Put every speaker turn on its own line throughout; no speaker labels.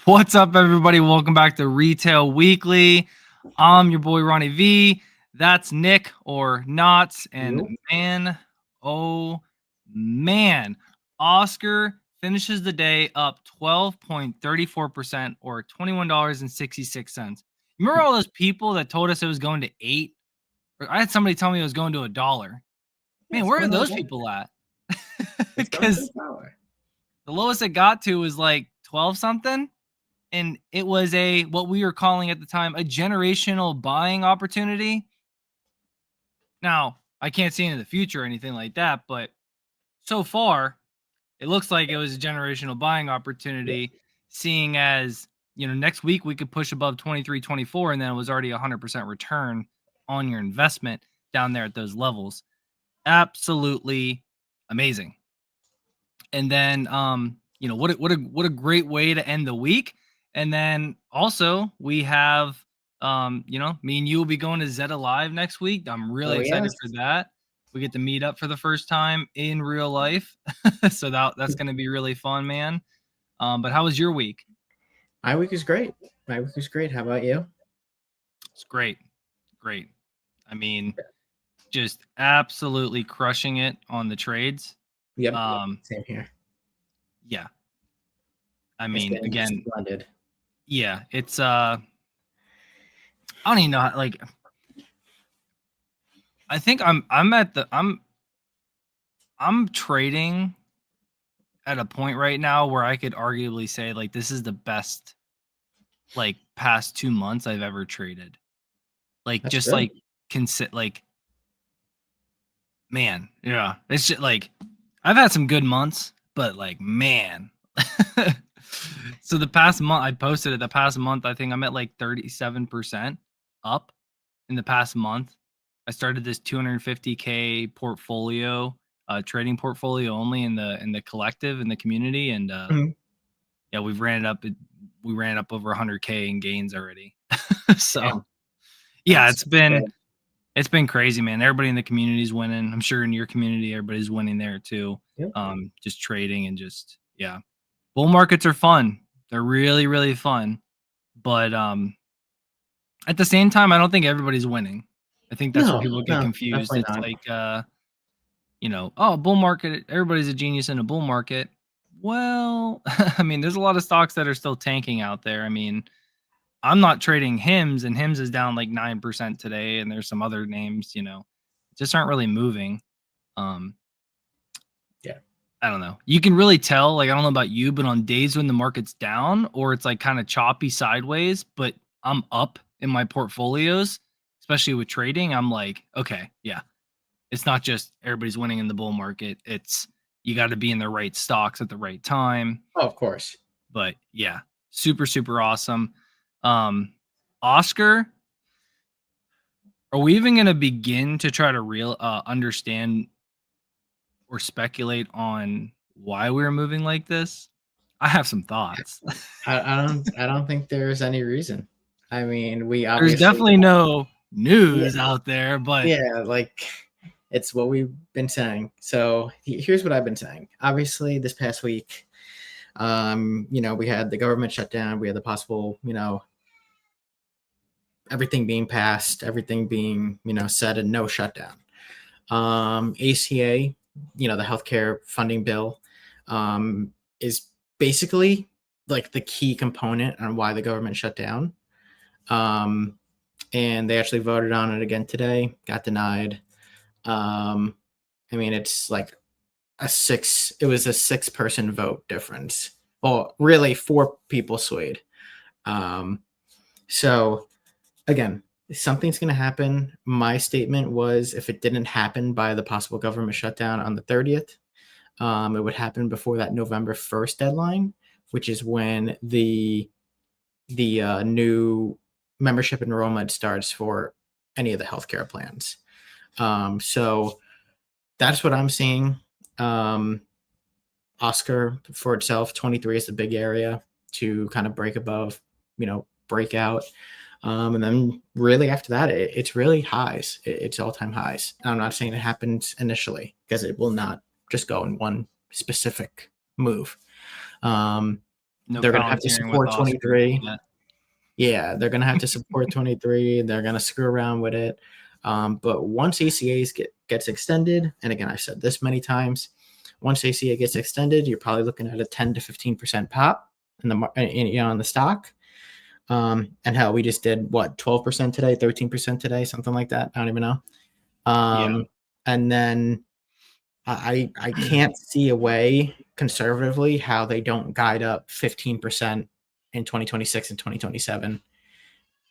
What's up, everybody? Welcome back to Retail Weekly. I'm your boy RonnieV. That's Nick or not. And oh man, Oscar finishes the day up 12.34% or $21.66. Remember all those people that told us it was going to 8? I had somebody tell me it was going to $1. Man, where are those people at? Because the lowest it got to was like 12 something. And it was what we were calling at the time a generational buying opportunity. Now, I can't see into the future or anything like that, but so far, it looks like it was a generational buying opportunity, seeing as, next week we could push above 23, 24, and then it was already 100% return on your investment down there at those levels. Absolutely amazing. And then, what a great way to end the week. And then also we have, me and you will be going to Zeta Live next week. I'm really excited for that. We get to meet up for the first time in real life. So that's going to be really fun, man. But how was your week?
My week is great. How about you?
It's great. Great. I mean, just absolutely crushing it on the trades.
Yep. Same here.
Yeah. I mean, again,
splendid.
Yeah, it's I don't even know I think I'm trading at a point right now where I could arguably say like this is the best like past 2 months I've ever traded. Like
That's
just
good.
like man, yeah. It's just like I've had some good months, but like man. So the past month I posted it. The past month I think I'm at like 37% up in the past month. I started this 250K portfolio, trading portfolio only in the collective in the community, and yeah, we ran it up over 100K in gains already. So
Damn.
yeah, it's been crazy, man. Everybody in the community is winning. I'm sure in your community everybody's winning there too.
Yep.
Just trading and just yeah. Bull markets are fun. They're really, really fun. But at the same time, I don't think everybody's winning. I think that's where people get confused. It's
not.
like bull market, everybody's a genius in a bull market. Well, I mean, there's a lot of stocks that are still tanking out there. I mean, I'm not trading HIMS, and HIMS is down like 9% today, and there's some other names, just aren't really moving.
Yeah.
I don't know. You can really tell, like, I don't know about you, but on days when the market's down or it's like kind of choppy sideways, but I'm up in my portfolios, especially with trading, I'm like, okay, yeah. It's not just everybody's winning in the bull market. It's you got to be in the right stocks at the right time.
Oh, of course.
But yeah, super, super awesome. Oscar, are we even going to begin to try to understand or speculate on why we were moving like this? I have some thoughts.
I don't think there's any reason. I mean,
there's definitely no news out there, but
yeah, like it's what we've been saying. So here's what I've been saying. Obviously, this past week, we had the government shutdown. We had the possible, everything being passed, everything being, said, and no shutdown. ACA, the healthcare funding bill, is basically like the key component on why the government shut down. And they actually voted on it again today, got denied. I mean, it's like it was a 6-person vote difference. Well, really 4 people swayed. So again, something's going to happen. My statement was if it didn't happen by the possible government shutdown on the 30th, it would happen before that November 1st deadline, which is when the new membership enrollment starts for any of the healthcare plans. So that's what I'm seeing. Oscar for itself, 23 is the big area to kind of break above, break out. And then really after that, it's really highs. It's all-time highs. I'm not saying it happens initially because it will not just go in one specific move.
No
They're going to have to
volunteering with
support
Oscar
23.
yet.
Yeah, they're going to have to support 23. They're going to screw around with it. But once ACAs gets extended, and again, I've said this many times, once ACA gets extended, you're probably looking at a 10 to 15% pop on the stock. And hell, we just did what, 12% today, 13% today, something like that. I don't even know. And then I can't see a way conservatively how they don't guide up 15% in 2026 and 2027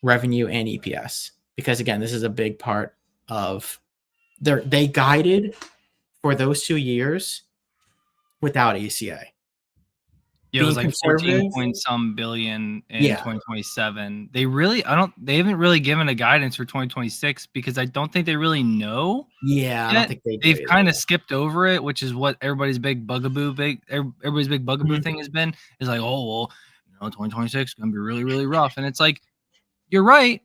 revenue and EPS, because again, this is a big part of they guided for those 2 years without ACA.
Yeah, it was
Being
like 14
conservative,
point some billion in
yeah,
2027. They haven't really given a guidance for 2026 because I don't think they really know
yeah, I don't
yet.
think they do
They've
either.
kind of skipped over it, which is what everybody's big bugaboo thing has been, is like, oh, well, 2026 is going to be really, really rough. And it's like, you're right.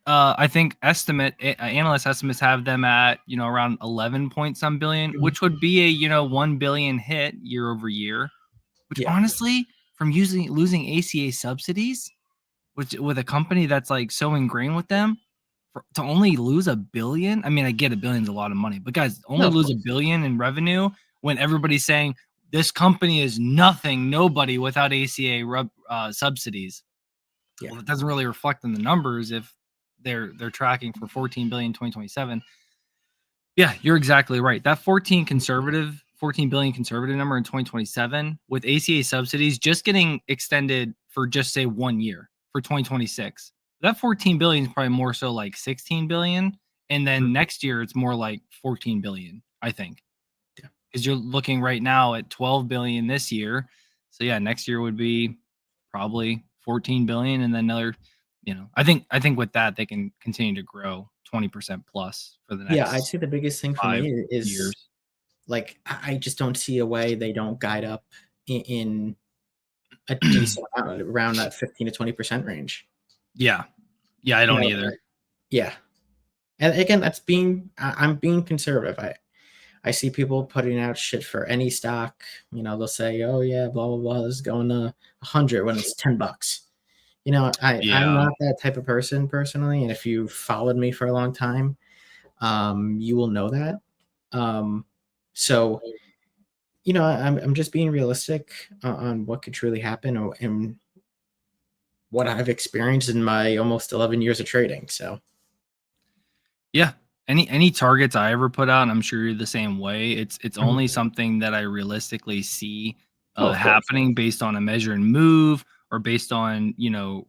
I think analyst estimates have them at, around 11 point some billion,
Mhm.
which would be a, 1 billion hit year over year. Which
Yeah,
honestly, from losing ACA subsidies, which with a company that's like so ingrained with them, to only lose a billion. I mean, I get a billion's a lot of money, but guys,
no,
only
of
lose
course.
a billion in revenue when everybody's saying this company is nothing, nobody without ACA subsidies.
Yeah,
Well, it doesn't really reflect in the numbers if they're tracking for 14 billion in 2027. Yeah, you're exactly right. That 14 billion conservative number in 2027 with ACA subsidies just getting extended for just say 1 year for 2026. That 14 billion is probably more so like 16 billion, and then
Mhm.
next year it's more like 14 billion, I think.
Yeah.
Cuz you're looking right now at 12 billion this year. So yeah, next year would be probably 14 billion, and then another, I think with that they can continue to grow 20% plus for the
Yeah, I'd
next
say the biggest thing for
5
me is
years.
like I just don't see a way they don't guide up in a decent amount around that 15 to 20% range.
Yeah. Yeah, I
You
don't
know,
either.
yeah. And again, I'm being conservative. I see people putting out shit for any stock. They'll say, "Oh yeah, blah blah blah, this is going to 100 when it's $10." I'm
Yeah.
not that type of person personally, and if you've followed me for a long time, you will know that. So I'm just being realistic on what could truly happen and what I've experienced in my almost 11 years of trading. So
Yeah. Any targets I ever put out, I'm sure you're the same way. It's
Mhm.
only something that I realistically see
Oh, of course.
happening based on a measure and move or based on,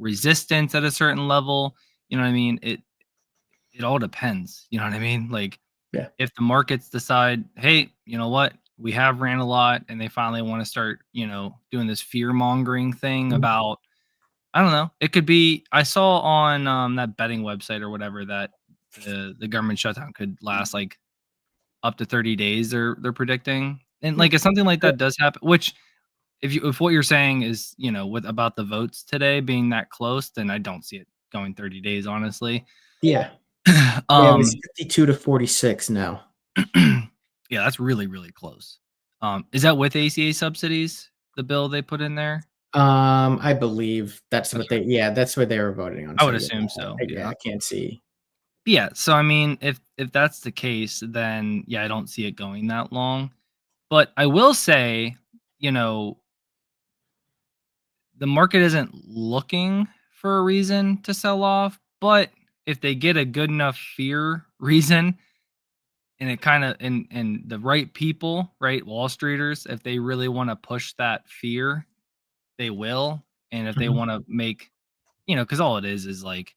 resistance at a certain level. You know what I mean? It all depends. You know what I mean? Like
Yeah.
if the markets decide, hey, you know what? We have ran a lot and they finally want to start, doing this fear mongering thing
Mhm.
about, I don't know. It could be, I saw on that betting website or whatever that the government shutdown could last like up to 30 days. They're predicting, and
Yeah.
like if something like that does happen, which if what you're saying is with about the votes today being that close, then I don't see it going 30 days honestly.
Yeah. Yeah, it was
um,
52 to 46 now.
yeah, that's really really close. Is that with ACA subsidies? The bill they put in there.
I believe that's
That's
what
right.
that's what they were voting on.
I
So
would
yeah,
assume so.
yeah,
Yeah.
I can't see.
Yeah, so I mean, if that's the case, then yeah, I don't see it going that long. But I will say, you know, the market isn't looking for a reason to sell off, but if they get a good enough fear reason and it kind of and the right people, right, Wall Streeters, if they really want to push that fear, they will. And if they
Mhm.
want to make, because all it is like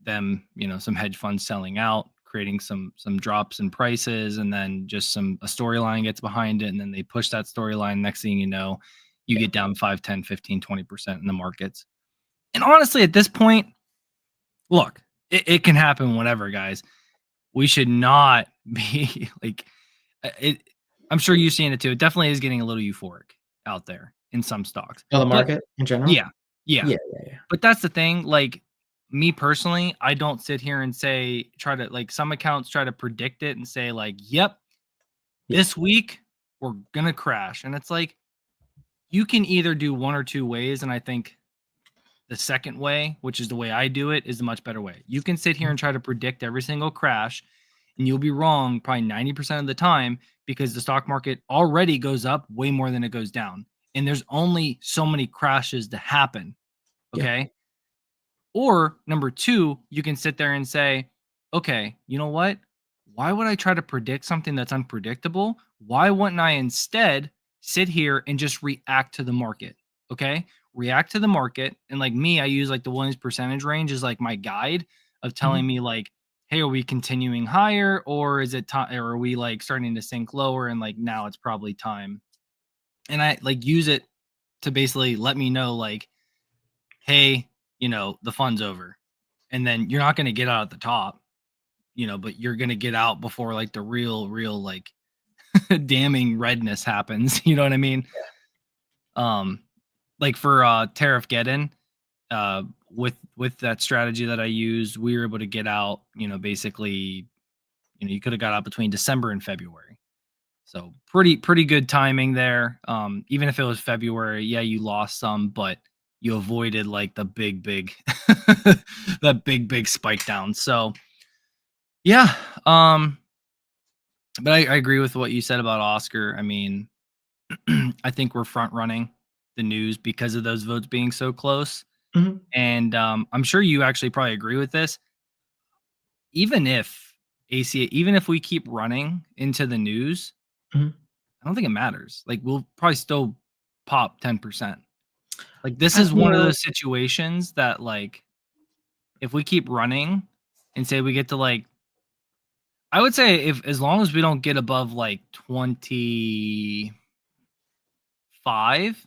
them, some hedge funds selling out, creating some drops in prices, and then just a storyline gets behind it, and then they push that storyline. Next thing you know, you
Yeah.
get down 5, 10, 15, 20% in the markets. And honestly, at this point, look, it can happen whenever, guys. We should not be like it. I'm sure you've seen it too. It definitely is getting a little euphoric out there in some stocks.
Oh, the
But
market in general?
yeah, yeah.
Yeah, yeah, yeah.
But that's the thing, like, me personally, I don't sit here and try to like some accounts try to predict it and say like, "Yep,
Yeah.
this week we're gonna crash." And it's like, you can either do one or two ways, and I think the second way, which is the way I do it, is the much better way. You can sit here and try to predict every single crash, and you'll be wrong probably 90% of the time because the stock market already goes up way more than it goes down. And there's only so many crashes to happen.
Yeah.
Okay. Or number two, you can sit there and say, okay, you know what? Why would I try to predict something that's unpredictable? Why wouldn't I instead sit here and just react to the market? Okay. React to the market. And like me, I use like the Williams percentage range as like my guide of telling me, like, hey, are we continuing higher, or is it time, or are we like starting to sink lower? And like now it's probably time. And I like use it to basically let me know, like, hey, the fun's over. And then you're not going to get out at the top, but you're going to get out before like the real like damning redness happens. You know what I mean? Like for tariff get-in, with that strategy that I used, we were able to get out, basically, you could have got out between December and February. So pretty good timing there. Even if it was February, yeah, you lost some, but you avoided like the big that big spike down. So yeah, but I agree with what you said about Oscar. I mean, I think we're front running the news because of those votes being so close.
Mhm.
And I'm sure you actually probably agree with this. Even if even if we keep running into the news,
Mhm.
I don't think it matters. Like we'll probably still pop 10%. Like this
I
is
you
one of
know
those situations that, like, if we keep running and say we get to like, I would say, if as long as we don't get above like 25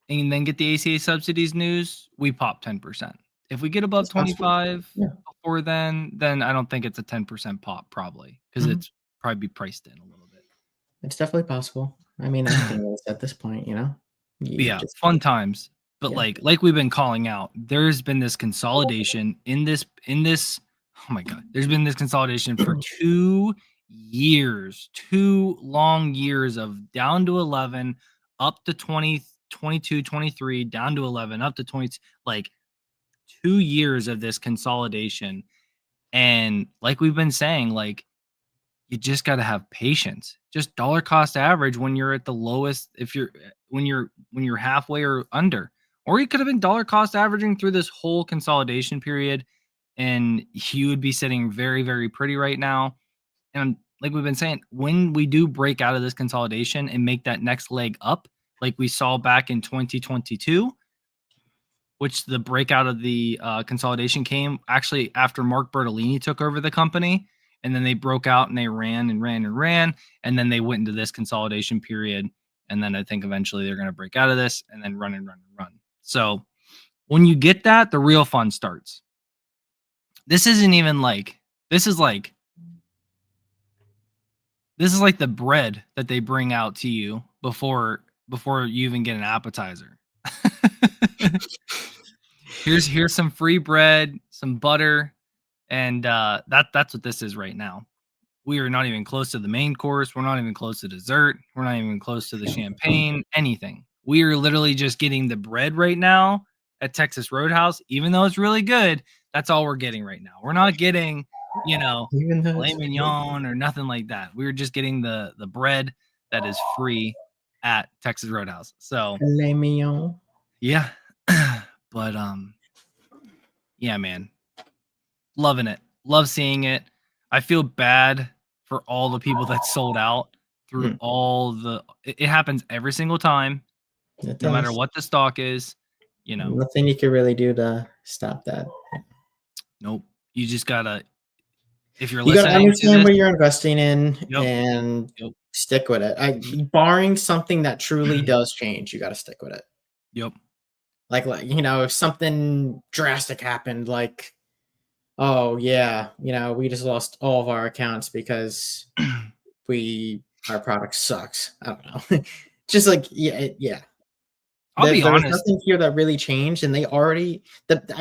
and then get the ACA subsidies news, we pop 10%. If we get above
it's possible.
25
Yeah.
before then I don't think it's a 10% pop, probably, because
Mhm.
it's probably be priced in a little bit.
It's definitely possible. I mean, anything is at this point,
But
You
yeah,
just
fun times. But
yeah.
like we've been calling out, there's been this consolidation in this. Oh my god, there's been this consolidation for 2 years, 2 long years of down to 11, up to 20, 22, 23, down to 11, up to 20, like 2 years of this consolidation. And like we've been saying, like, you just got to have patience. Just dollar cost average when you're at the lowest, if you're when you're halfway or under. Or you could have been dollar cost averaging through this whole consolidation period, and you would be sitting very, very pretty right now. And like we've been saying, when we do break out of this consolidation and make that next leg up, like we saw back in 2022, which the breakout of the consolidation came actually after Mark Bertolini took over the company. And then they broke out and they ran and ran and ran. And then they went into this consolidation period. And then I think eventually they're going to break out of this and then run and run and run. So when you get that, the real fun starts. This isn't even like, this is like, this is like the bread that they bring out to you before you even get an appetizer. Here's some free bread, some butter, and that's what this is right now. We are not even close to the main course. We're not even close to dessert. We're not even close to the champagne, anything. We are literally just getting the bread right now at Texas Roadhouse. Even though it's really good, that's all we're getting right now. We're not getting,
Even though
filet
it's
mignon or nothing like that. We're just getting the bread that is free at Texas Roadhouse. So
filet mignon.
yeah. But yeah, man. Loving it. Love seeing it. I feel bad for all the people that sold out through
Mm,
all the it happens every single time,
it
no matter
does.
what the stock is,
Nothing you can really do to stop that.
nope. You just gotta, if you're
You got to
listening to
understand
this,
what you're investing in
yep,
and
yep,
stick with it. Barring something that truly does change, you got to stick with it.
yep,
Like if something drastic happened, like, oh yeah, we just lost all of our accounts because our product sucks. I don't know. Just like yeah.
I'll be
There's
honest.
nothing here that really changed, and I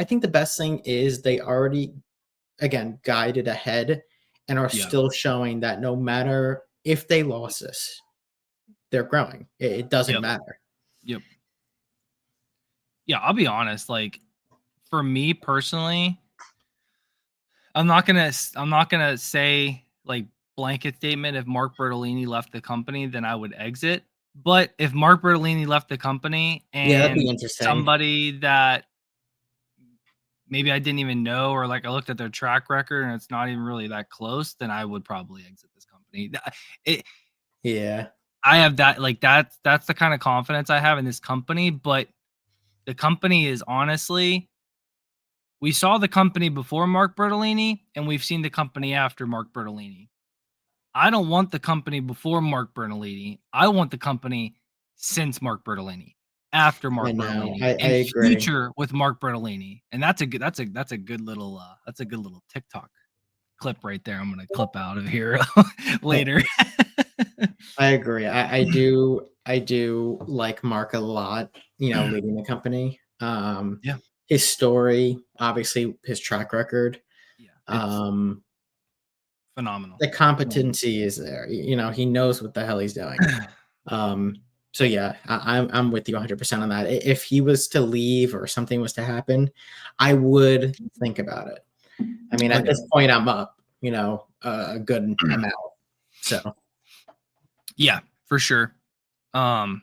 think the best thing is they already again guided ahead and are
Yeah,
still showing that no matter if they lost this, they're growing. It doesn't
yep.
matter.
Yep. Yeah, I'll be honest. Like for me personally, I'm not gonna say like blanket statement. If Mark Bertolini left the company, then I would exit. But if Mark Bertolini left the company
Yeah, that'd be
and
interesting.
somebody that maybe I didn't even know, or like I looked at their track record and it's not even really that close, then I would probably exit this company. It,
Yeah.
I have that like that's the kind of confidence I have in this company, but the company is honestly we saw the company before Mark Bertolini and we've seen the company after Mark Bertolini. I don't want the company before Mark Bertolini. I want the company since Mark Bertolini, after
I
Mark
know.
Bertolini,
I
and
agree.
future with Mark Bertolini. And that's a good little TikTok clip right there. I'm gonna clip out of here later.
I agree. I do like Mark a lot, leading the company.
Yeah,
His story, obviously his track record.
yeah, it's
Um,
phenomenal.
the competency is there. He knows what the hell he's doing. Um, so yeah, I'm with you 100% on that. If he was to leave or something was to happen, I would think about it. I mean,
Oh
at
yeah.
this point, I'm up, a good amount. So
Yeah, for sure. I'm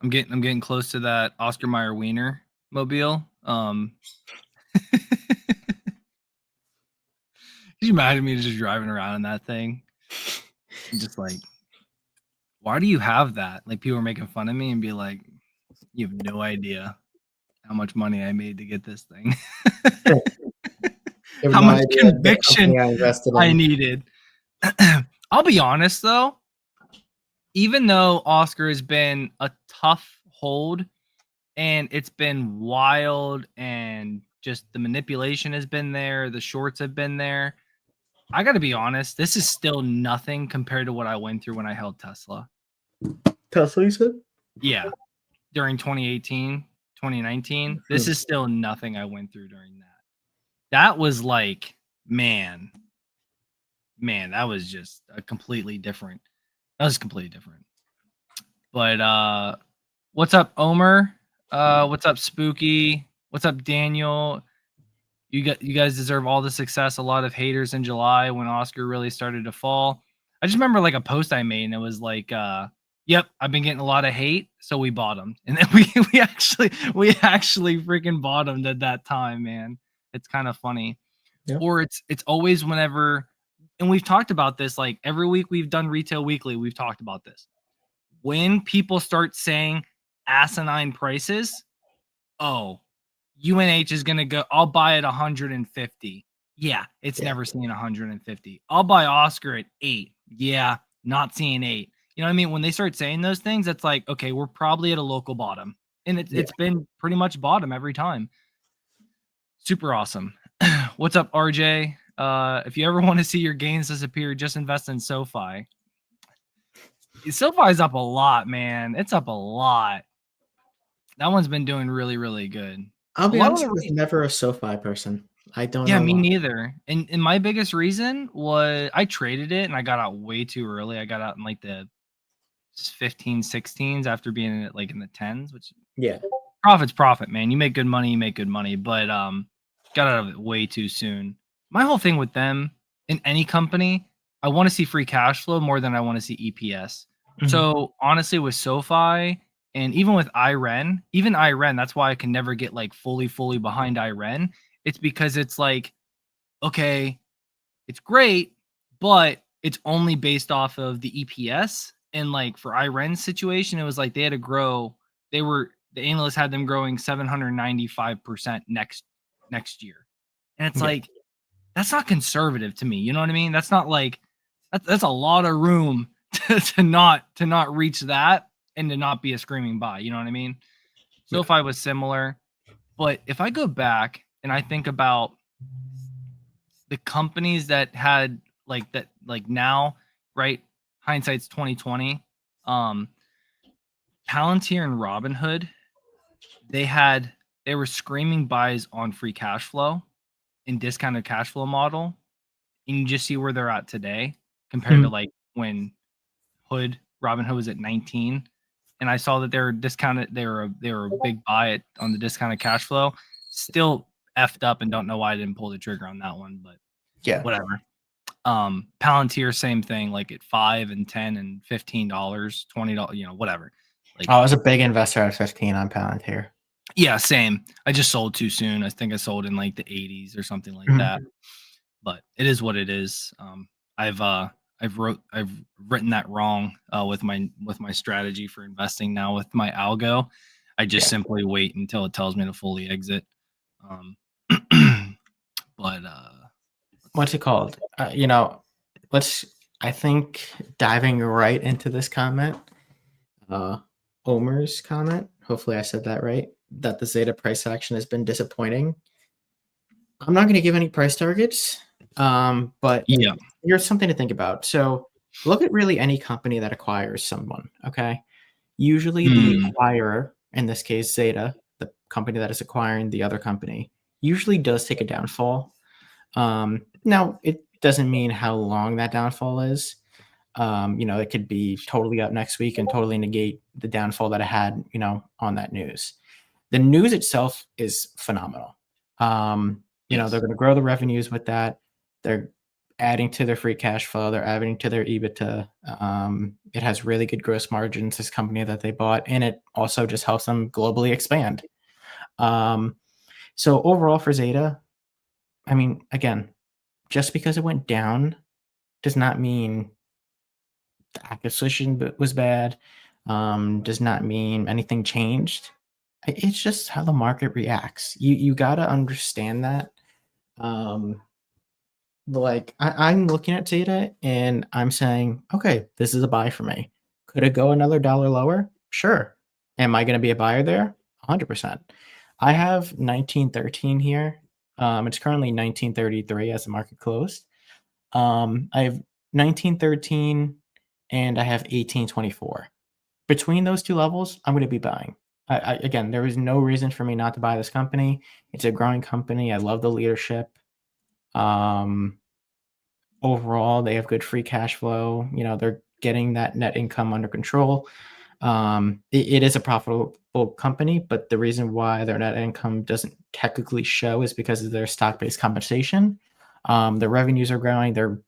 getting close to that Oscar Mayer Wiener mobile. Could you imagine me just driving around in that thing and just like, why do you have that? Like people are making fun of me and be like, you have no idea how much money I made to get this thing.
I have
How
no
much
idea the
conviction
company I invested
I
in.
needed. I'll be honest though, even though Oscar has been a tough hold and it's been wild and just the manipulation has been there, the shorts have been there. I got to be honest, this is still nothing compared to what I went through when I held Tesla.
Tesla, you said?
Yeah, during 2018, 2019. This is still nothing I went through during that. That was like, man, that was just a completely different. That was completely different. But what's up, Omer? What's up, Spooky? What's up, Daniel? You guys deserve all the success. A lot of haters in July when Oscar really started to fall. I just remember like a post I made and it was like, yep, I've been getting a lot of hate, so we bottomed. And then we actually freaking bottomed at that time, man. It's kind of funny.
Yeah.
Or it's always whenever, and we've talked about this like every week we've done Retail Weekly, we've talked about this. When people start saying asinine prices, oh, UNH is going to go, I'll buy it 150. Yeah, it's
Yeah.
never seen 150. I'll buy Oscar at 8. Yeah, not seeing 8. You know what I mean? When they start saying those things, it's like, okay, we're probably at a local bottom. And
Yeah.
it's been pretty much bottom every time. Super awesome. What's up, RJ? If you ever want to see your gains disappear, just invest in SoFi. SoFi's up a lot, man. It's up a lot. That one's been doing really, really good.
I'll
A
be
lot of
honest,
the
I was never a SoFi person. I don't
Yeah,
know
me
why.
neither. And my biggest reason was I traded it and I got out way too early. I got out in like the 15, 16s after being in it like in the 10s, which
Yeah.
profit's profit, man. You make good money, you make good money. But got out of it way too soon. My whole thing with them in any company, I want to see free cash flow more than I want to see EPS. So honestly, with SoFi and even with even IREN, that's why I can never get like fully behind IREN. It's because it's like, okay, it's great, but it's only based off of the EPS. And like for IREN's situation, it was like they had to grow. The analysts had them growing 795% next year. And it's
Yeah.
like that's not conservative to me. You know what I mean? That's not like that's a lot of room to not reach that and to not be a screaming buy. You know what I mean? So
Yeah.
if I was similar, but if I go back and I think about the companies that had like that like now, right? Hindsight's 2020. Um Palantir and Robinhood, they were screaming buys on free cash flow in discounted cash flow model. And you just see where they're at today compared to
Mhm.
like when Robinhood was at 19. and I saw that they're discounted. They were a big buy on the discounted cash flow. Still effed up, and don't know why I didn't pull the trigger on that one, but
Yeah.
whatever. Palantir, same thing, like at $5 and $10 and $15, $20, whatever. Like,
I was a big investor at 15 on Palantir.
yeah, same. I just sold too soon. I think I sold in like the 80s or something like that. But it is what it is. I've written that wrong with my strategy for investing now with my algo. I just simply wait until it tells me to fully exit. But
what's it called? I think diving right into this comment, Omer's comment, hopefully I said that right, that the Zeta price action has been disappointing. I'm not going to give any price targets, but
yeah,
here's something to think about. So look at really any company that acquires someone, okay? Usually the acquirer, in this case Zeta, the company that is acquiring the other company, usually does take a downfall. Now, it doesn't mean how long that downfall is. It could be totally up next week and totally negate the downfall that it had, on that news. The news itself is phenomenal. They're going to grow the revenues with that. They're adding to their free cash flow. They're adding to their EBITDA. It has really good gross margins, this company that they bought, and it also just helps them globally expand. So overall for Zeta, I mean, again, just because it went down does not mean the acquisition was bad, does not mean anything changed. It's just how the market reacts. You got to understand that. I'm looking at Zeta and I'm saying, okay, this is a buy for me. Could it go another dollar lower? Sure. Am I going to be a buyer there? 100%. I have 1913 here. It's currently 1933 as the market closed. I have 1913 and I have 1824. Between those two levels, I'm going to be buying. Again, there is no reason for me not to buy this company. It's a growing company. I love the leadership. Overall, they have good free cash flow. They're getting that net income under control. It is a profitable company, but the reason why their net income doesn't technically show is because of their stock-based compensation. Their revenues are growing. They're,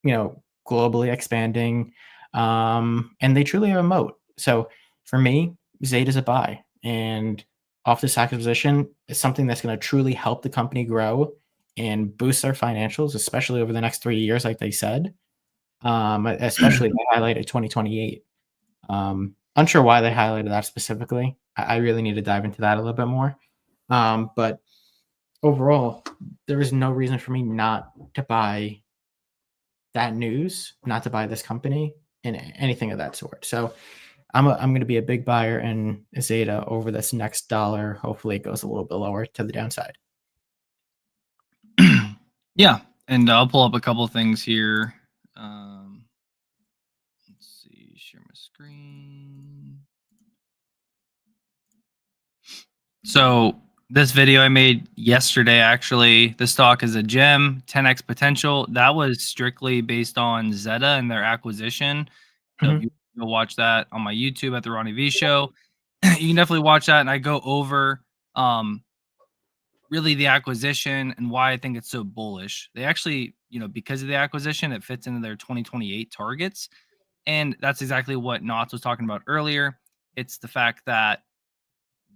globally expanding, and they truly have a moat. So for me, Zeta is a buy, and off this acquisition is something that's going to truly help the company grow and boost their financials, especially over the next 3 years, like they said. Especially they highlighted 2028. Unsure why they highlighted that specifically. I really need to dive into that a little bit more. But overall, there is no reason for me not to buy that news, not to buy this company, and anything of that sort. So I'm going to be a big buyer in Zeta over this next dollar. Hopefully, it goes a little bit lower to the downside.
Yeah, and I'll pull up a couple things here. Let's see, share my screen. So this video I made yesterday, actually, the stock is a gem, 10x potential. That was strictly based on Zeta and their acquisition. So if you go watch that on my YouTube at the RonnieV show, you can definitely watch that. And I go over really the acquisition and why I think it's so bullish. They actually, because of the acquisition, it fits into their 2028 targets. And that's exactly what Knotts was talking about earlier. It's the fact that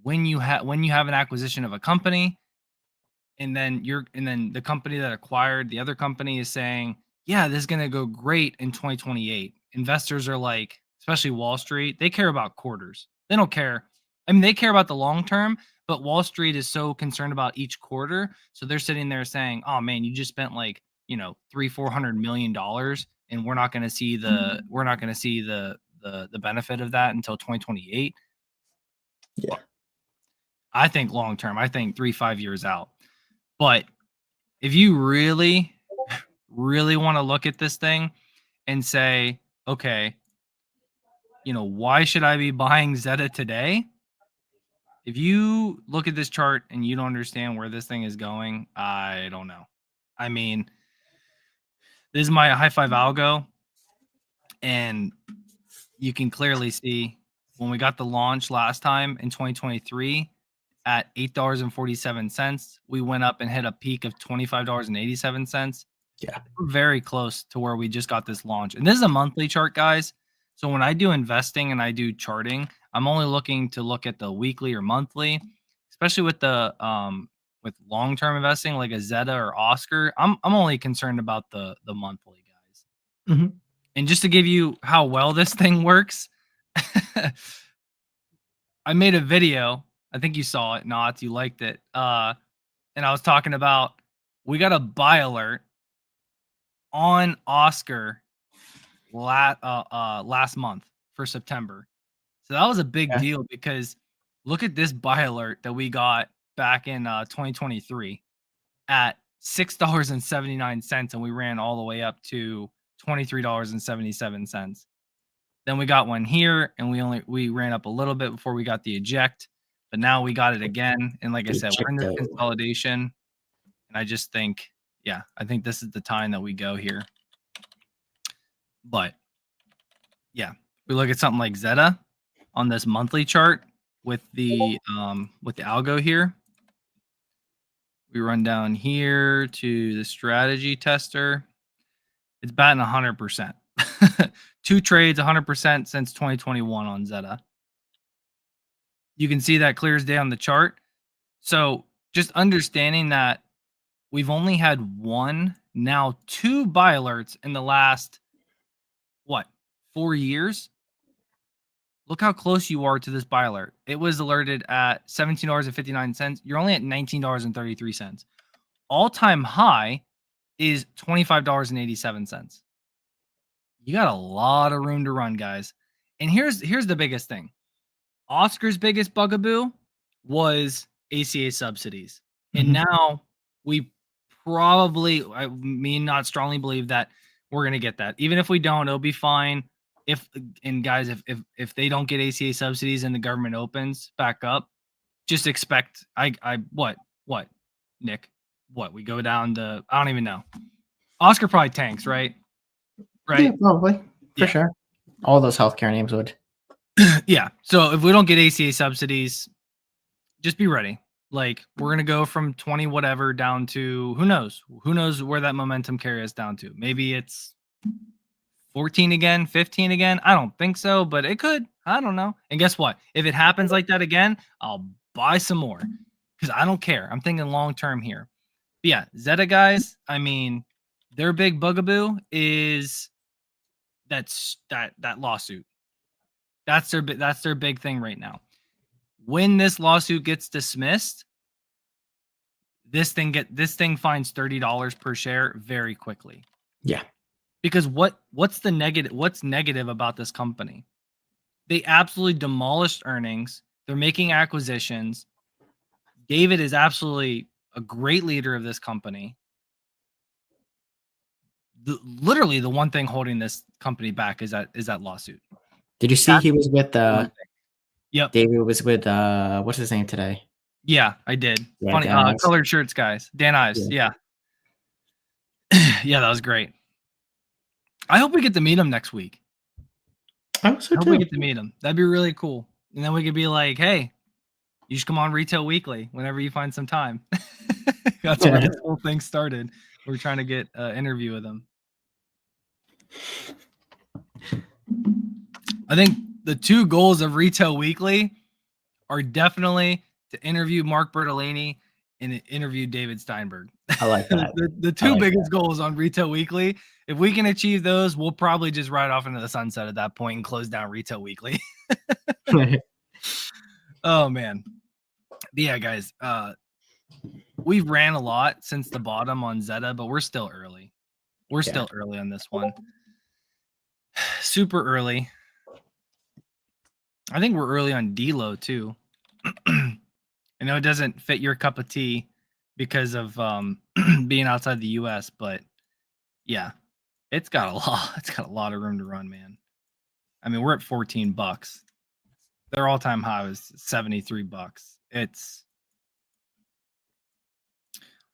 when you have an acquisition of a company, and then the company that acquired the other company is saying, yeah, this is going to go great in 2028. Investors are like, especially Wall Street, they care about quarters. They don't care. I mean, they care about the long term, but Wall Street is so concerned about each quarter. So they're sitting there saying, oh man, you just spent like, $300-400 million, and we're not going to see the benefit of that until 2028.
Yeah.
I think long term, I think 3-5 years out. But if you really, really want to look at this thing and say, okay, why should I be buying Zeta today? If you look at this chart and you don't understand where this thing is going, I don't know. I mean, this is my high five algo, and you can clearly see when we got the launch last time in 2023 at $8.47, we went up and hit a peak of $25.87.
Yeah.
We're very close to where we just got this launch. And this is a monthly chart, guys. So when I do investing and I do charting, I'm only looking to look at the weekly or monthly, especially with the with long-term investing like a Zeta or Oscar. I'm only concerned about the monthly, guys.
Mhm.
And just to give you how well this thing works, I made a video. I think you saw it, Knots. You liked it. And I was talking about we got a buy alert on Oscar last month for September. So that was a big
Okay.
deal because look at this buy alert that we got back in 2023 at $6.79, and we ran all the way up to $23.77. Then we got one here, and we ran up a little bit before we got the eject, but now we got it again. And like I said, we're in this consolidation, and I just think, yeah, I think this is the time that we go here. But yeah, we look at something like Zeta on this monthly chart with the algo here. We run down here to the strategy tester. It's batting 100%. 2 trades, 100% since 2021 on Zeta. You can see that clear as day on the chart. So just understanding that we've only had 1, now 2 buy alerts in the last, 4 years? Look how close you are to this buy alert. It was alerted at $17.59. You're only at $19.33. All-time high is $25.87. You got a lot of room to run, guys. And here's the biggest thing. Oscar's biggest bugaboo was ACA subsidies. And now we probably, I mean, not strongly believe that we're going to get that. Even if we don't, it'll be fine. If if they don't get ACA subsidies and the government opens back up, just expect what Nick, what we go down to, I don't even know. Oscar probably tanks, right?
Yeah, probably for sure. All those healthcare names would.
Yeah. So if we don't get ACA subsidies, just be ready. Like we're gonna go from 20 whatever down to who knows? Who knows where that momentum carry us down to? Maybe it's 14 again, 15 again. I don't think so, but it could. I don't know. And guess what? If it happens like that again, I'll buy some more because I don't care. I'm thinking long term here. But yeah, Zeta guys. I mean, their big bugaboo is that lawsuit. That's their big thing right now. When this lawsuit gets dismissed, this thing finds $30 per share very quickly.
Yeah.
Because what's negative about this company? They absolutely demolished earnings. They're making acquisitions. David is absolutely a great leader of this company. Literally the one thing holding this company back is that lawsuit.
Did you see he was with
Yep.
David was with what's his name today?
Yeah, I did.
Yeah,
Funny colored shirts guys. Dan Ives. Yeah. Yeah, that was great. I hope we get to meet him next week.
I hope
we get to meet him. That'd be really cool. And then we could be like, hey, you should come on Retail Weekly whenever you find some time. That's where this whole thing started. We're trying to get an interview with him. I think the 2 goals of Retail Weekly are definitely to interview Mark Bertolini and interview David Steinberg.
I like that.
the 2 biggest goals on Retail Weekly. If we can achieve those, we'll probably just ride off into the sunset at that point and close down Retail Weekly. Oh man. But yeah, guys. We've ran a lot since the bottom on Zeta, but we're still early. We're still early on this one. Super early. I think we're early on D-Lo too. I know it doesn't fit your cup of tea because of being outside the US, but yeah, it's got a lot of room to run, man. I mean, we're at $14. Their all-time high was $73.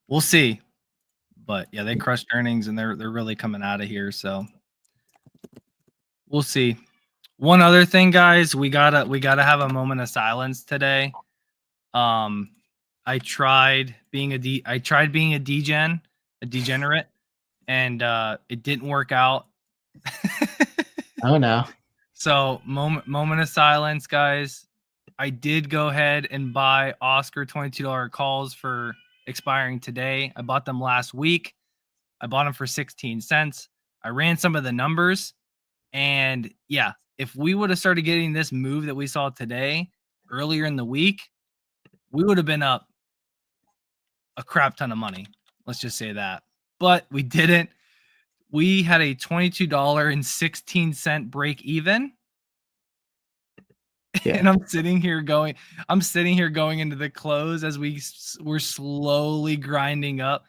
We'll see. But yeah, they crushed earnings and they're really coming out of here, so we'll see. One other thing, guys, we gotta have a moment of silence today. I tried being a degenerate, and it didn't work out.
Oh no.
So moment of silence, guys. I did go ahead and buy Oscar $22 calls for expiring today. I bought them last week. I bought them for 16 cents. I ran some of the numbers, and yeah, if we would have started getting this move that we saw today earlier in the week, we would have been up a crap ton of money. Let's just say that. But we didn't. We had a $22.16 break even.
Yeah.
And I'm sitting here going into the close as we're slowly grinding up,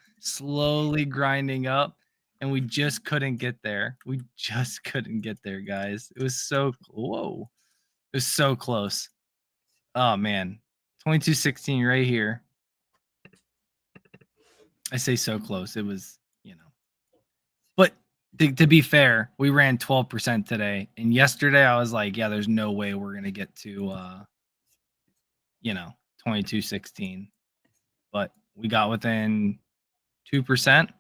and we just couldn't get there. We just couldn't get there, guys. It was so whoa. It was so close. Oh man. 22.16 right here. I say so close. It was, But to be fair, we ran 12% today. And yesterday I was like, yeah, there's no way we're gonna get to 22.16. But we got within 2%. So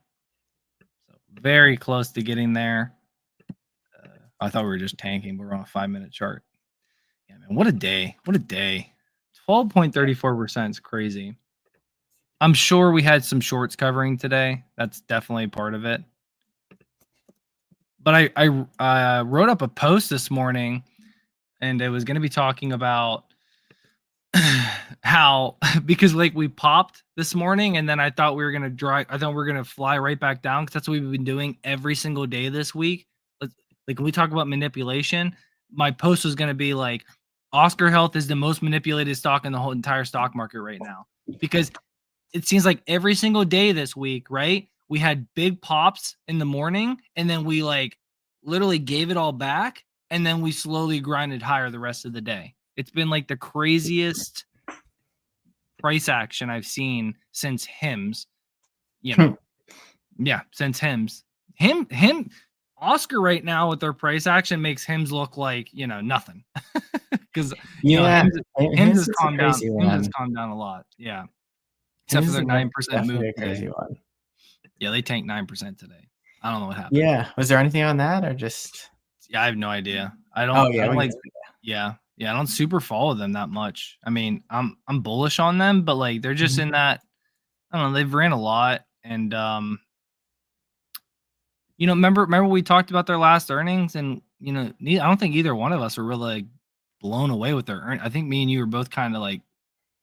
very close to getting there. I thought we were just tanking, but we're on a 5-minute chart. Yeah, man. What a day. 12.34% is crazy. I'm sure we had some shorts covering today. That's definitely part of it. But I wrote up a post this morning, and it was going to be talking about how, because like we popped this morning, and then I thought we were going to fly right back down, because that's what we've been doing every single day this week. Like when we talk about manipulation, my post was going to be like, Oscar Health is the most manipulated stock in the whole entire stock market right now, because it seems like every single day this week, right? We had big pops in the morning, and then we like literally gave it all back, and then we slowly grinded higher the rest of the day. It's been like the craziest price action I've seen since HIMS, Yeah, since HIMS. Oscar right now with their price action makes HIMS look like, nothing. Because HIMS has calmed down. HIMS has calmed down a lot. Yeah. Except for their 9% move today.
One.
Yeah, they tanked 9% today. I don't know what happened.
Yeah. Was there anything on that, or just?
Yeah, I have no idea. I don't super follow them that much. I mean, I'm bullish on them, but like they're just in that, I don't know, they've ran a lot, and remember we talked about their last earnings, and I don't think either one of us were really like blown away with their earnings. I think me and you were both kind of like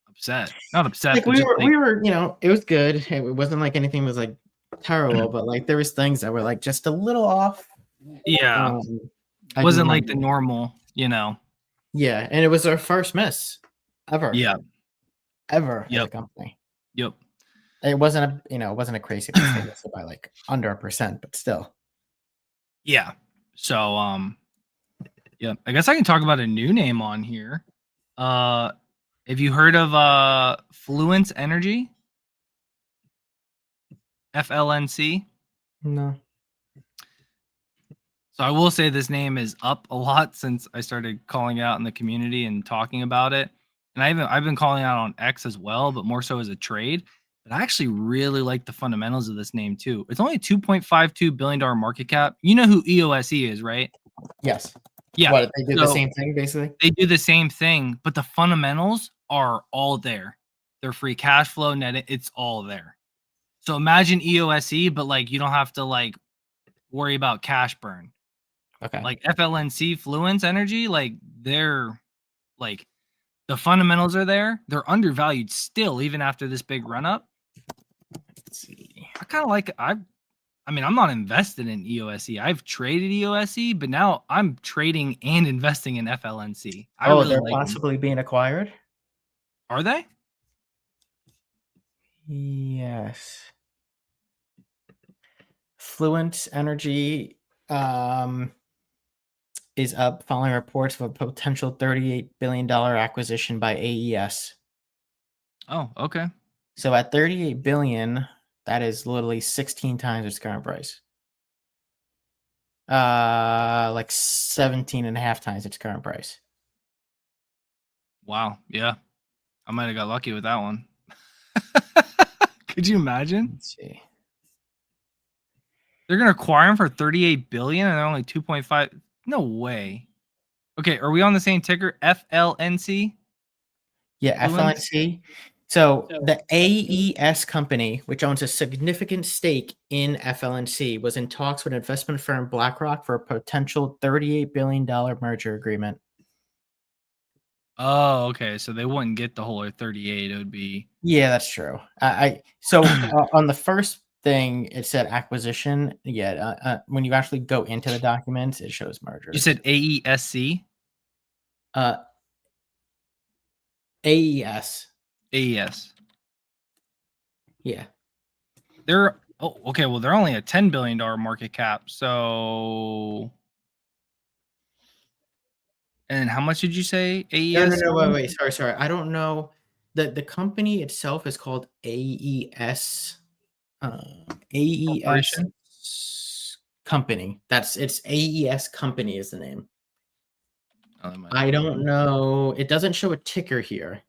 upset. Not upset,
like
but
we were, it was good. It wasn't like anything was like terrible, but like there was things that were like just a little off.
Yeah. Wasn't like the normal,
Yeah, and it was our first miss ever.
Yeah.
Ever as a company.
Yep.
It wasn't a crazy miss. They missed it by like under 1%, but still.
Yeah. So yeah, I guess I can talk about a new name on here. Have you heard of Fluence Energy? FLNC?
No.
So I will say this name is up a lot since I started calling it out in the community and talking about it. And I've been calling it out on X as well, but more so as a trade. But I actually really like the fundamentals of this name too. It's only a $2.52 billion market cap. You know who EOSE is, right?
Yes.
Yeah.
What, they do the same thing, basically?
They do the same thing, but the fundamentals are all there. Their free cash flow, net, it's all there. So imagine EOSE, but like you don't have to like worry about cash burn.
Okay.
Like FLNC, Fluence Energy, like they're like the fundamentals are there. They're undervalued still, even after this big run up.
Let's see.
I kind of like I mean, I'm not invested in EOSE. I've traded EOSE, but now I'm trading and investing in FLNC.
They're possibly being acquired?
Are they?
Yes. Fluence Energy is up following reports of a potential $38 billion acquisition by AES.
Oh, okay.
So at $38 billion, that is literally 16 times its current price. Like 17.5 times its current price.
Wow. Yeah. I might have got lucky with that one. Could you imagine?
Let's see.
They're going to acquire them for $38 billion and they're only 2.5. No way. Okay. Are we on the same ticker? FLNC?
Yeah,
Fluence?
FLNC. So the AES company, which owns a significant stake in FLNC, was in talks with investment firm BlackRock for a potential $38 billion merger agreement.
Oh, okay. So they wouldn't get the whole 38. It would be.
Yeah, that's true. On the first thing, it said acquisition. Yeah, when you actually go into the documents, it shows merger.
You said AESC?
AES.
AES.
Yeah.
They're okay. Well, they're only a $10 billion market cap. So, and how much did you say AES?
No. Wait. Sorry. I don't know. The company itself is called AES. AES
Corporation?
company. It's AES company is the name.
Oh, that might
I
be
don't know. It doesn't show a ticker here.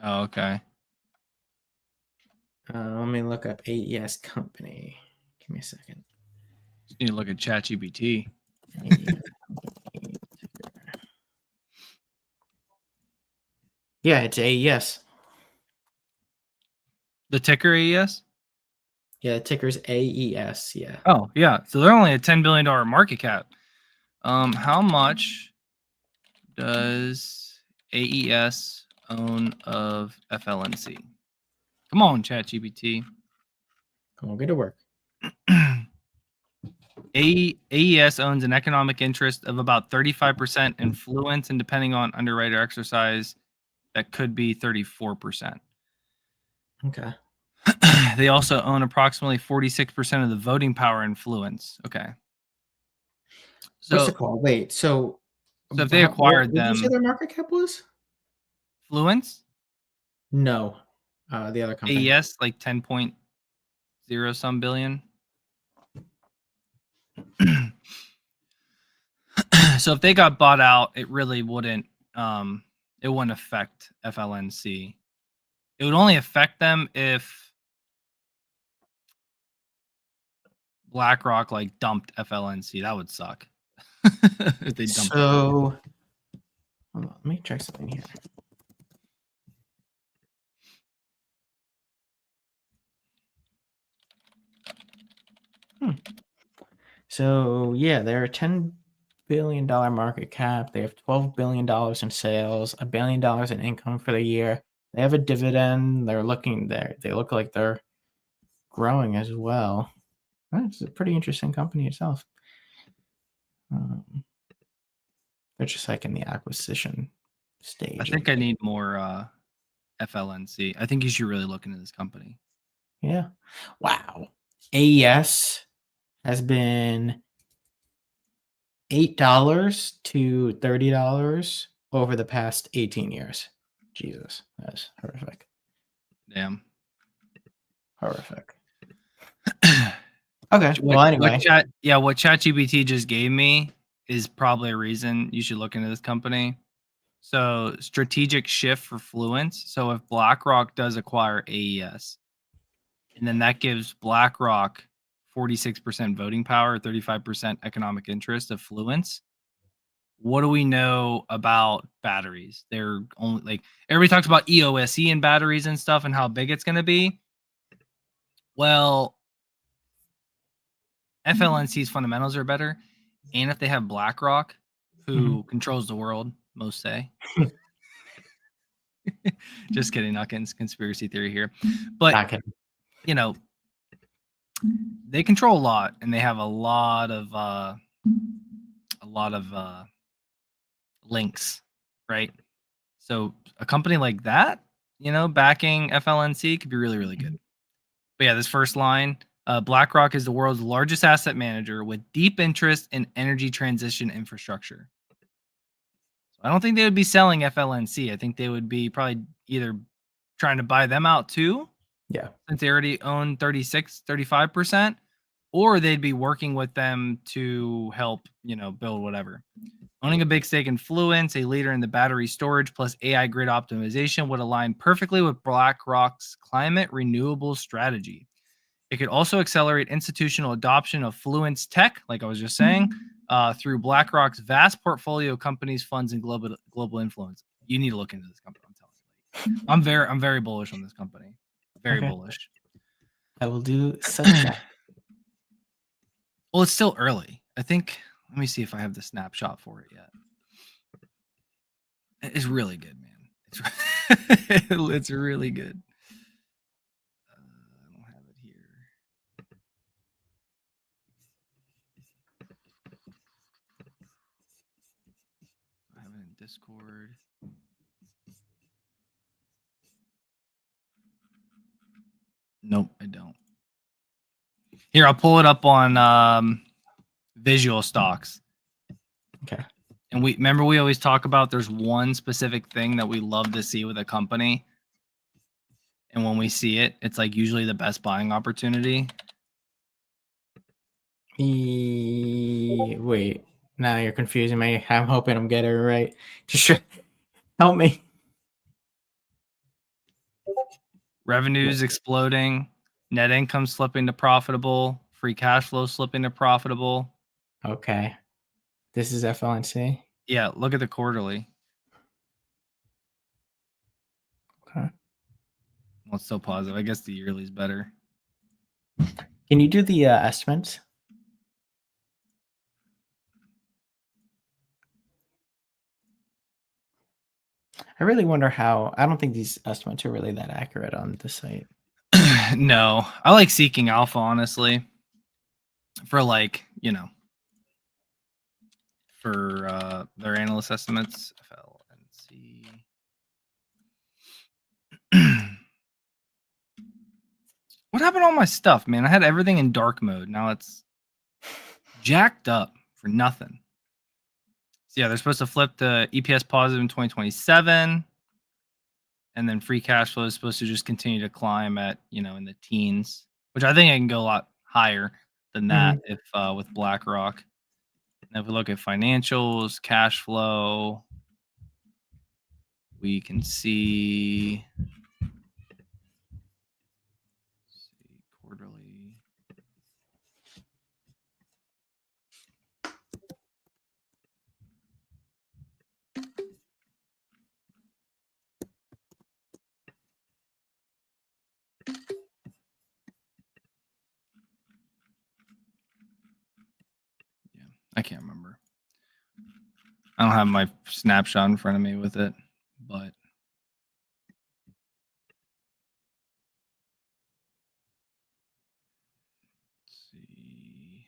Oh, okay.
Let me look up AES company. Give me a second.
Just need to look at ChatGPT.
Yeah, it's AES.
The ticker AES?
Yeah, the ticker's AES. Yeah.
Oh, yeah. So they're only a $10 billion market cap. How much does AES own of FLNC? Come on, ChatGPT.
Come on, get to work.
AES owns an economic interest of about 35% in Fluence, and depending on underwriter exercise, that could be 34%.
Okay.
They also own approximately 46% of the voting power in Fluence. Okay.
What's
So,
it called? Wait, so
if they acquired
what did you say
them,
their market cap was?
Fluence,
No, the other company.
AES, like 10.0 some billion. So if they got bought out, it really wouldn't affect FLNC. It would only affect them if BlackRock like dumped FLNC. That would suck. If they dumped it.
So hold on, let me check something here. So yeah, they're a $10 billion market cap. They have $12 billion in sales, $1 billion in income for the year. They have a dividend. They're looking there. They look like they're growing as well. It's a pretty interesting company itself. They're just like in the acquisition stage.
I think I need more FLNC. I think you should really look into this company.
Yeah. Wow. AES has been $8 to $30 over the past 18 years. Jesus, that's horrific.
Damn.
Horrific. Okay. Well, anyway.
What ChatGPT just gave me is probably a reason you should look into this company. So strategic shift for Fluence. So if BlackRock does acquire AES, and then that gives BlackRock 46% voting power, 35% economic interest of Fluence. What do we know about batteries? They're only like everybody talks about EOSE and batteries and stuff and how big it's going to be. Well, FLNC's fundamentals are better. And if they have BlackRock, who controls the world, most say. Just kidding, not getting conspiracy theory here. But, you know, they control a lot and they have a lot of links, right? So a company like that, backing FLNC could be really, really good. But yeah, this first line, BlackRock is the world's largest asset manager with deep interest in energy transition infrastructure. So I don't think they would be selling FLNC. I think they would be probably either trying to buy them out too.
Yeah.
Since they already own 35%, or they'd be working with them to help, build whatever. Owning a big stake in Fluence, a leader in the battery storage plus AI grid optimization, would align perfectly with BlackRock's climate renewable strategy. It could also accelerate institutional adoption of Fluence tech, like I was just saying, through BlackRock's vast portfolio of companies, funds, and global influence. You need to look into this company. I'm telling you. I'm very bullish on this company. Very bullish.
I will do such that.
Well, it's still early. I think. Let me see if I have the snapshot for it yet. It's really good, man. It's really good. I don't have it here. I have it in Discord. Nope, I don't. Here, I'll pull it up on visual stocks.
Okay.
And we always talk about there's one specific thing that we love to see with a company. And when we see it, it's like usually the best buying opportunity.
Wait, now you're confusing me. I'm hoping I'm getting it right. Just help me.
Revenues exploding, net income slipping to profitable, free cash flow slipping to profitable.
Okay. This is FLNC?
Yeah, look at the quarterly.
Okay.
Well, it's still positive. I guess the yearly is better.
Can you do the estimates? I really wonder how. I don't think these estimates are really that accurate on the site.
No, I like Seeking Alpha, honestly, for for their analyst estimates. FLNC. What happened to all my stuff, man? I had everything in dark mode. Now it's jacked up for nothing. So yeah, they're supposed to flip to EPS positive in 2027. And then free cash flow is supposed to just continue to climb at, in the teens, which I think it can go a lot higher than that if with BlackRock. And if we look at financials, cash flow, we can see quarterly. Yeah, I can't remember. I don't have my snapshot in front of me with it, but let's see.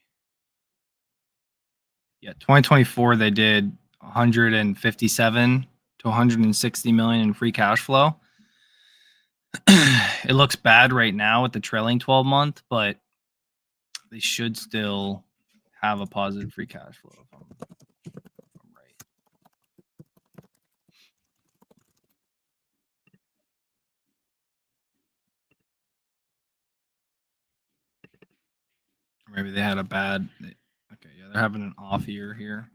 Yeah, 2024 they did 157 to 160 million in free cash flow. It looks bad right now with the trailing 12-month, but they should still have a positive free cash flow if I'm right. Or maybe they had a bad. Okay, yeah, they're having an off year here.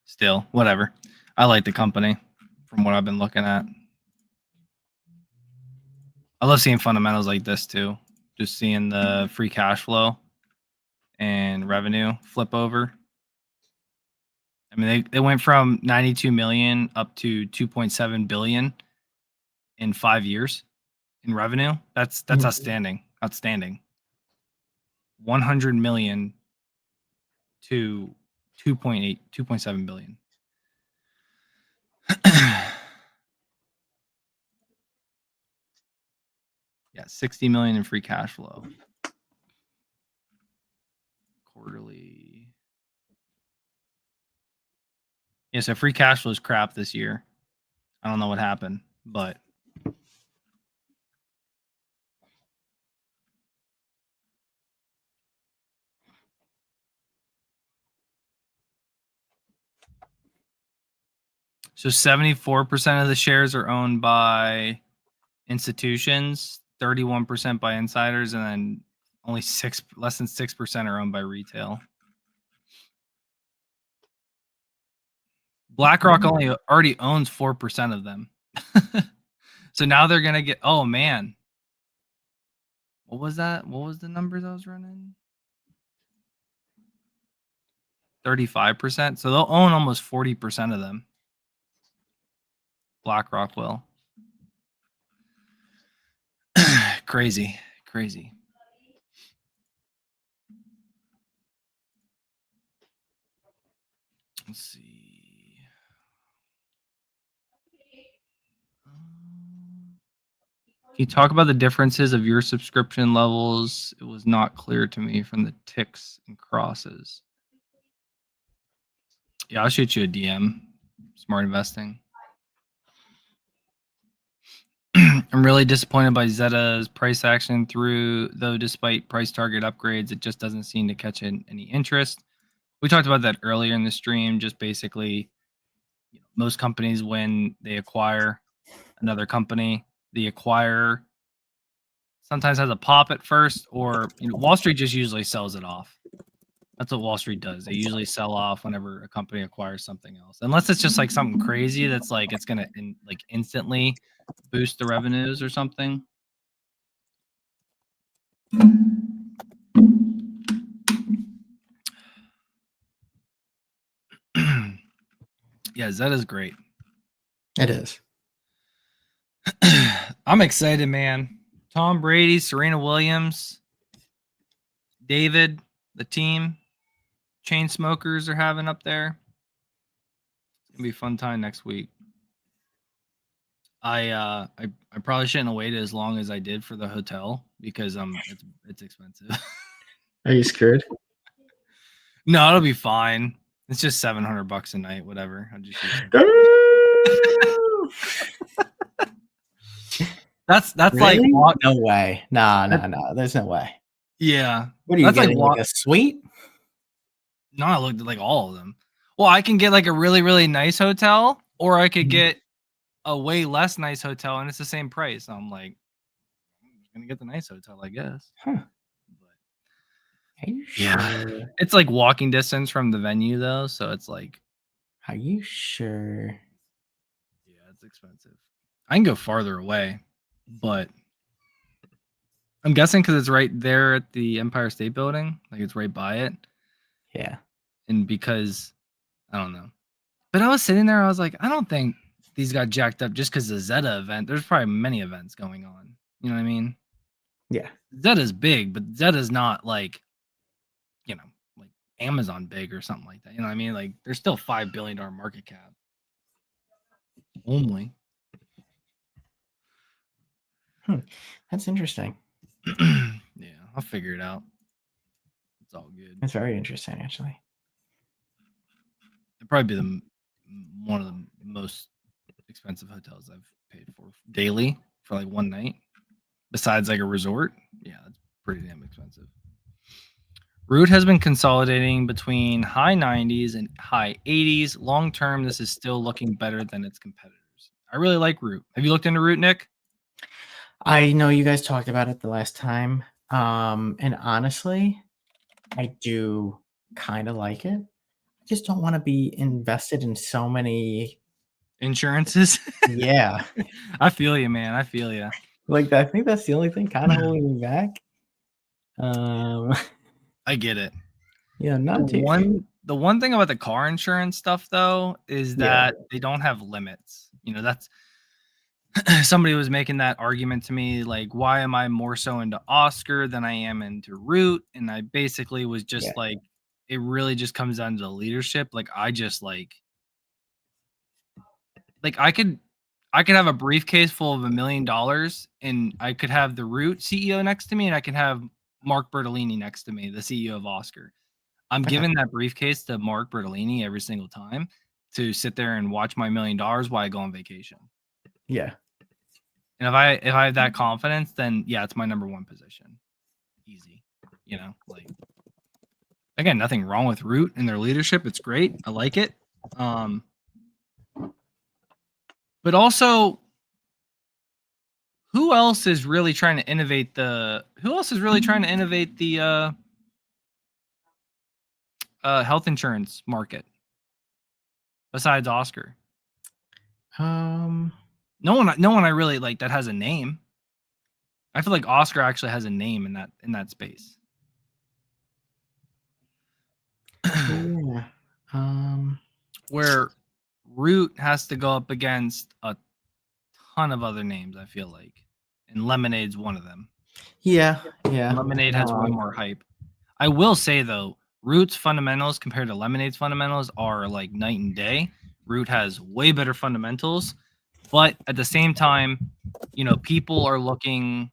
Still, whatever. I like the company from what I've been looking at. I love seeing fundamentals like this too. Just seeing the free cash flow and revenue flip over. I mean, they went from 92 million up to 2.7 billion in 5 years in revenue. That's outstanding. Outstanding. 100 million to 2.7 billion. Yeah, 60 million in free cash flow. Quarterly. Yeah, so free cash flow is crap this year. I don't know what happened, but so 74% of the shares are owned by institutions. 31% by insiders, and then only less than 6% are owned by retail. BlackRock already owns 4% of them. So now they're gonna get. Oh man, what was that? What was the numbers I was running? 35%. So they'll own almost 40% of them. BlackRock will. Crazy. Let's see. Can you talk about the differences of your subscription levels? It was not clear to me from the ticks and crosses. Yeah, I'll shoot you a DM. Smart investing. I'm really disappointed by Zeta's price action though despite price target upgrades, it just doesn't seem to catch any interest. We talked about that earlier in the stream. Just basically, most companies, when they acquire another company, the acquirer sometimes has a pop at first, or Wall Street just usually sells it off. That's what Wall Street does. They usually sell off whenever a company acquires something else, unless it's just like something crazy that's like it's gonna like instantly boost the revenues or something. Yeah, Zeta's great.
It is.
I'm excited, man. Tom Brady, Serena Williams, David, the team, chain smokers are having up there. It's gonna be a fun time next week. I probably shouldn't have waited as long as I did for the hotel because it's expensive.
Are you scared?
No, it'll be fine. It's just $700 a night, whatever. I'll just use That's
really?
like
No way. No. There's no way.
Yeah.
What are you getting? Like a suite?
No, I looked at like all of them. Well, I can get like a really, really nice hotel, or I could get a way less nice hotel, and it's the same price. So I'm like, I'm just gonna get the nice hotel, I guess.
Huh.
But,
are you sure?
It's like walking distance from the venue, though, so it's like.
Are you sure?
Yeah, it's expensive. I can go farther away, but I'm guessing because it's right there at the Empire State Building, like it's right by it.
Yeah.
And because I don't know. But I was sitting there, I was like, I don't think these got jacked up just because the Zeta event. There's probably many events going on. You know what I mean?
Yeah.
Zeta's big, but Zeta's not like, like Amazon big or something like that. You know what I mean? Like there's still $5 billion market cap. Only.
That's interesting.
Yeah, I'll figure it out. It's all good.
That's very interesting, actually.
It'd probably be one of the most expensive hotels I've paid for daily for like one night. Besides like a resort, yeah, that's pretty damn expensive. Root has been consolidating between high 90s and high 80s. Long term, this is still looking better than its competitors. I really like Root. Have you looked into Root, Nick?
I know you guys talked about it the last time. And honestly, I do kind of like it. I just don't want to be invested in so many
insurances.
Yeah.
I feel you, man. I feel you.
Like, I think that's the only thing kind of holding me back.
I get it.
Yeah, not
the one thing about the car insurance stuff, though, is that they don't have limits. That's somebody was making that argument to me, like, why am I more so into Oscar than I am into Root? And I basically was just like, it really just comes down to the leadership. Like, I just like I could have a briefcase full of $1 million, and I could have the Root CEO next to me, and I can have Mark Bertolini next to me, the CEO of Oscar. I'm giving that briefcase to Mark Bertolini every single time to sit there and watch my $1 million while I go on vacation.
Yeah.
And if I have that confidence, then yeah, it's my number one position. Easy. Like, again, nothing wrong with Root and their leadership. It's great. I like it. But also, Who else is really trying to innovate the health insurance market besides Oscar?
Um,
No one I really like that has a name. I feel like Oscar actually has a name in that space.
yeah.
Where Root has to go up against a ton of other names, I feel like. And Lemonade's one of them.
Yeah.
Lemonade has way more hype. I will say though, Root's fundamentals compared to Lemonade's fundamentals are like night and day. Root has way better fundamentals, but at the same time, people are looking.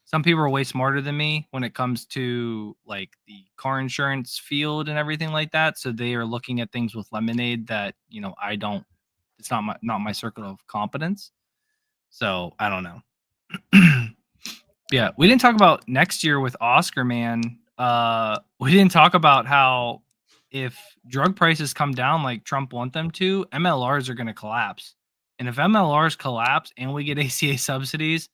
Some people are way smarter than me when it comes to like the car insurance field and everything like that. So they are looking at things with Lemonade that I don't. It's not my circle of competence. So I don't know. Yeah, we didn't talk about next year with Oscar, man. We didn't talk about how if drug prices come down like Trump want them to, MLRs are going to collapse. And if MLRs collapse and we get ACA subsidies,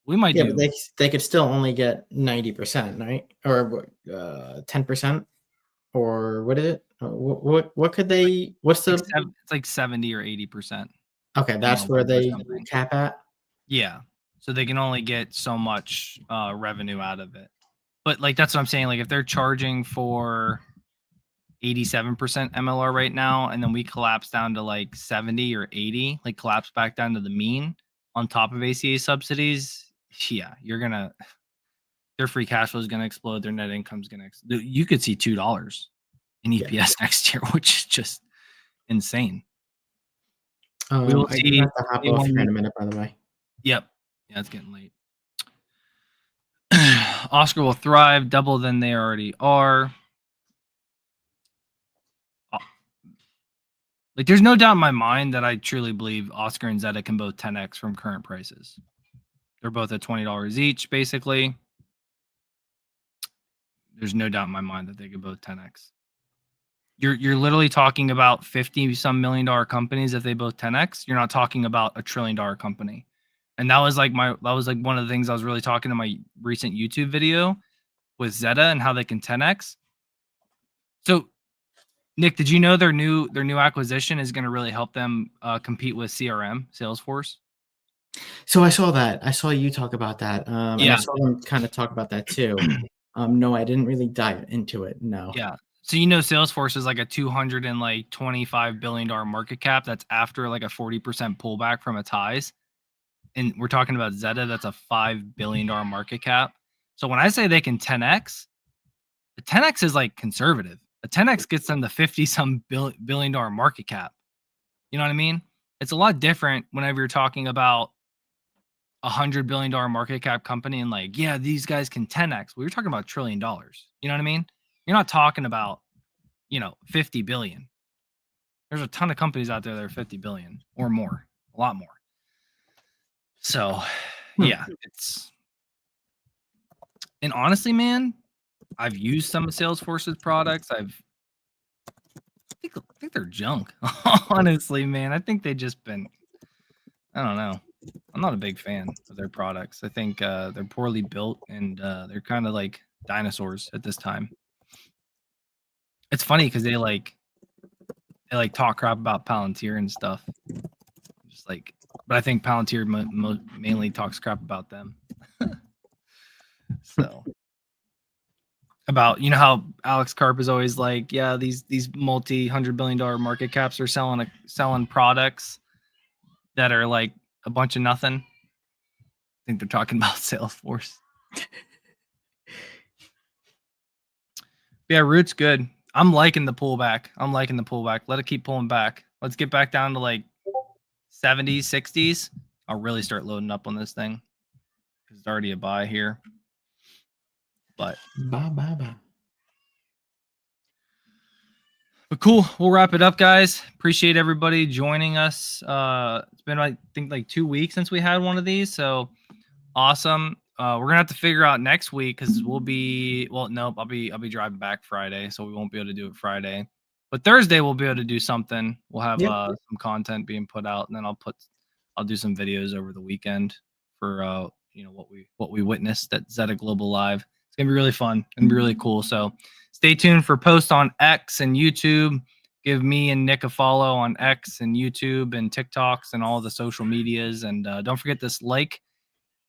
we might
Yeah,
do.
but they could still only get 90%, right? Or 10%, or what is it? What could they? What's the?
It's like 70 or 80%.
Okay, that's where they cap at.
Yeah, so they can only get so much revenue out of it. But like that's what I'm saying. Like if they're charging for 87% MLR right now, and then we collapse down to like 70 or 80, like collapse back down to the mean on top of ACA subsidies, yeah, their free cash flow is gonna explode, their net income is gonna explode. You could see $2 in EPS next year, which is just insane. We will see.
I have to hop off here in a minute, by the way.
Yep. Yeah, it's getting late. Oscar will thrive double than they already are. Like, there's no doubt in my mind that I truly believe Oscar and Zeta can both 10x from current prices. They're both at $20 each, basically. There's no doubt in my mind that they could both 10x. You're literally talking about 50-some million dollar companies if they both 10x. You're not talking about a $1 trillion company. And that was like one of the things I was really talking to my recent YouTube video with Zeta and how they can 10x. So Nick, did you know their new acquisition is going to really help them compete with CRM, Salesforce?
So I saw that. I saw you talk about that. And I saw them kind of talk about that too. No, I didn't really dive into it. No.
Yeah. So Salesforce is like a $225 billion market cap. That's after like a 40% pullback from its highs. And we're talking about Zeta, that's a $5 billion market cap. So when I say they can 10x, the 10x is like conservative. A 10x gets them the 50-some billion dollar market cap. You know what I mean? It's a lot different whenever you're talking about $100 billion market cap company and like, yeah, these guys can 10x. Well, you're talking about $1 trillion. You know what I mean? You're not talking about, 50 billion. There's a ton of companies out there that are 50 billion or more, a lot more. So, yeah, and honestly, man, I've used some of Salesforce's products. I think they're junk. Honestly, man, I think they've just been, I don't know. I'm not a big fan of their products. I think they're poorly built and they're kind of like dinosaurs at this time. It's funny because they talk crap about Palantir and stuff. Just like, but I think Palantir mainly talks crap about them. So about how Alex Karp is always like, yeah, these multi-$100 billion market caps are selling products that are like a bunch of nothing. I think they're talking about Salesforce. Yeah, Root's good. I'm liking the pullback. Let it keep pulling back. Let's get back down to like 70s, 60s. I'll really start loading up on this thing because it's already a buy here. But
bye.
But cool. We'll wrap it up, guys. Appreciate everybody joining us. It's been, I think, like 2 weeks since we had one of these. So awesome. We're gonna have to figure out next week because I'll be driving back Friday, so we won't be able to do it Friday. But Thursday we'll be able to do something. We'll have some content being put out, and then I'll put I'll do some videos over the weekend for what we witnessed at Zeta Global Live. It's gonna be really fun and be really cool. So stay tuned for posts on X and YouTube. Give me and Nick a follow on X and YouTube and TikToks and all the social medias. And don't forget this like,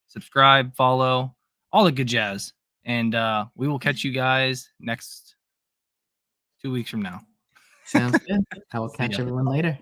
subscribe, follow, all the good jazz. And we will catch you guys next 2 weeks from now.
Sounds good. I will catch everyone later.